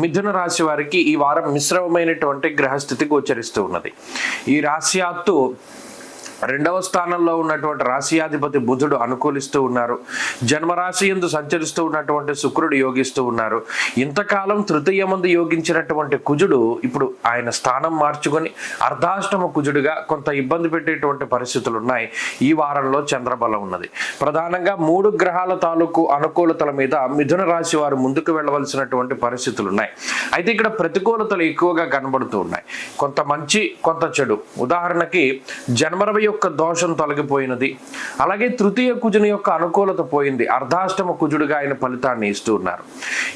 మిథున రాశి వారికి ఈ వారం మిశ్రమమైనటువంటి గ్రహస్థితి గోచరిస్తూ ఉన్నది. ఈ రాశ్యాత్తు రెండవ స్థానంలో ఉన్నటువంటి రాశియాధిపతి బుధుడు అనుకూలిస్తూ ఉన్నారు. జన్మరాశి యందు సంచరిస్తూ ఉన్నటువంటి శుక్రుడు యోగిస్తూ ఉన్నారు. ఇంతకాలం తృతీయ మందు యోగించినటువంటి కుజుడు ఇప్పుడు ఆయన స్థానం మార్చుకొని అర్ధాష్టమ కుజుడుగా కొంత ఇబ్బంది పెట్టేటువంటి పరిస్థితులు ఉన్నాయి. ఈ వారంలో చంద్రబలం ఉన్నది. ప్రధానంగా 3 గ్రహాల తాలూకు అనుకూలతల మీద మిథున రాశి వారు ముందుకు వెళ్ళవలసినటువంటి పరిస్థితులు ఉన్నాయి. అయితే ఇక్కడ ప్రతికూలతలు ఎక్కువగా కనబడుతూ ఉన్నాయి. కొంత మంచి, కొంత చెడు. ఉదాహరణకి జన్మరవి యొక్క దోషం తొలగిపోయినది. అలాగే తృతీయ కుజుని యొక్క అనుకూలత పోయింది. అర్ధాష్టమ కుజుడుగా ఆయన ఫలితాన్ని ఇస్తూ ఉన్నారు.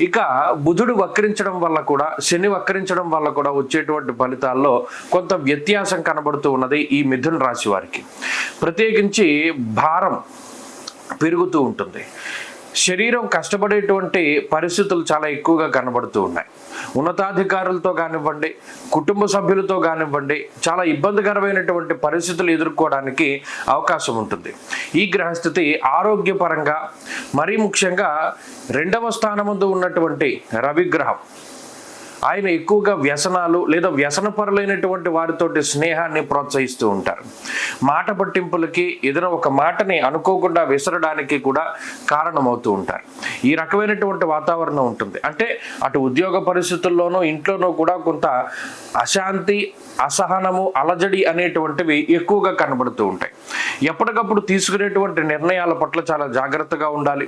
ఇక బుధుడు వక్రించడం వల్ల కూడా, శని వక్రించడం వల్ల కూడా వచ్చేటువంటి ఫలితాల్లో కొంత వ్యత్యాసం కనబడుతూ ఉన్నది ఈ మిథున రాశి వారికి. ప్రత్యేకించి భారం పెరుగుతూ ఉంటుంది. శరీరం కష్టపడేటువంటి పరిస్థితులు చాలా ఎక్కువగా కనబడుతూ ఉన్నాయి. ఉన్నతాధికారులతో కానివ్వండి, కుటుంబ సభ్యులతో కానివ్వండి, చాలా ఇబ్బందికరమైనటువంటి పరిస్థితులు ఎదుర్కోవడానికి అవకాశం ఉంటుంది. ఈ గ్రహస్థితి ఆరోగ్యపరంగా, మరీ ముఖ్యంగా 2వ స్థానమందు ఉన్నటువంటి రవిగ్రహం ఆయన ఎక్కువగా వ్యసనాలు లేదా వ్యసనపరులైనటువంటి వారితోటి స్నేహాన్ని ప్రోత్సహిస్తూ ఉంటారు. మాట పట్టింపులకి, ఏదైనా ఒక మాటని అనుకోకుండా విసరడానికి కూడా కారణమవుతూ ఉంటారు. ఈ రకమైనటువంటి వాతావరణం ఉంటుంది. అంటే అటు ఉద్యోగ పరిస్థితుల్లోనూ, ఇంట్లోనూ కూడా కొంత అశాంతి, అసహనము, అలజడి అనేటువంటివి ఎక్కువగా కనబడుతూ ఉంటాయి. ఎప్పటికప్పుడు తీసుకునేటువంటి నిర్ణయాల పట్ల చాలా జాగ్రత్తగా ఉండాలి.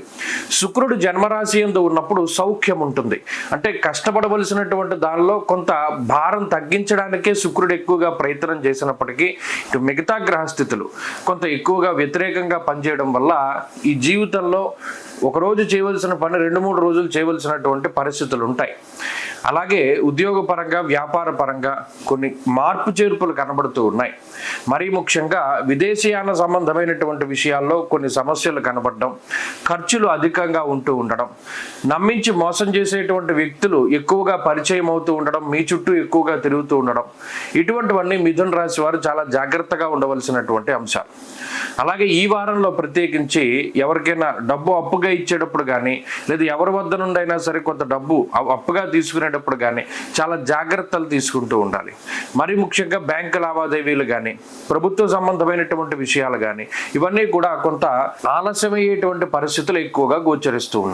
శుక్రుడు జన్మరాశి యందు ఉన్నప్పుడు సౌఖ్యం ఉంటుంది. అంటే కష్టపడవలసినటువంటి దానిలో కొంత భారం తగ్గించడానికే శుక్రుడు ఎక్కువగా ప్రయత్నం చేసినప్పటికీ ఇటు మిగతా గ్రహస్థితులు కొంత ఎక్కువగా వ్యతిరేకంగా పనిచేయడం వల్ల ఈ జీవితంలో ఒకరోజు చేయవలసిన పని 2-3 రోజులు చేయవలసినటువంటి పరిస్థితులు ఉంటాయి. అలాగే ఉద్యోగపరంగా, వ్యాపార పరంగా కొన్ని మార్పు చేర్పులు కనబడుతూ ఉన్నాయి. మరీ ముఖ్యంగా విదేశీయాన సంబంధమైనటువంటి విషయాల్లో కొన్ని సమస్యలు కనబడడం, ఖర్చులు అధికంగా ఉంటూ ఉండడం, నమ్మించి మోసం చేసేటువంటి వ్యక్తులు ఎక్కువగా పరిచయం అవుతూ ఉండడం, మీ చుట్టూ ఎక్కువగా తిరుగుతూ ఉండడం, ఇటువంటివన్నీ మిథున రాశి వారు చాలా జాగ్రత్తగా ఉండవలసినటువంటి అంశాలు. అలాగే ఈ వారంలో ప్రత్యేకించి ఎవరికైనా డబ్బు అప్పుగా ఇచ్చేటప్పుడు కానీ, లేదా ఎవరి వద్ద నుండి అయినా సరే కొంత డబ్బు అప్పుగా తీసుకునేటప్పుడు కానీ చాలా జాగ్రత్తలు తీసుకుంటూ ఉండాలి. మరి ముఖ్యంగా బ్యాంకు లావాదేవీలు కానీ, ప్రభుత్వ సంబంధమైనటువంటి విషయాలు కానీ, ఇవన్నీ కూడా కొంత ఆలస్యమయ్యేటువంటి పరిస్థితులు ఎక్కువగా గోచరిస్తూ ఉన్నాయి.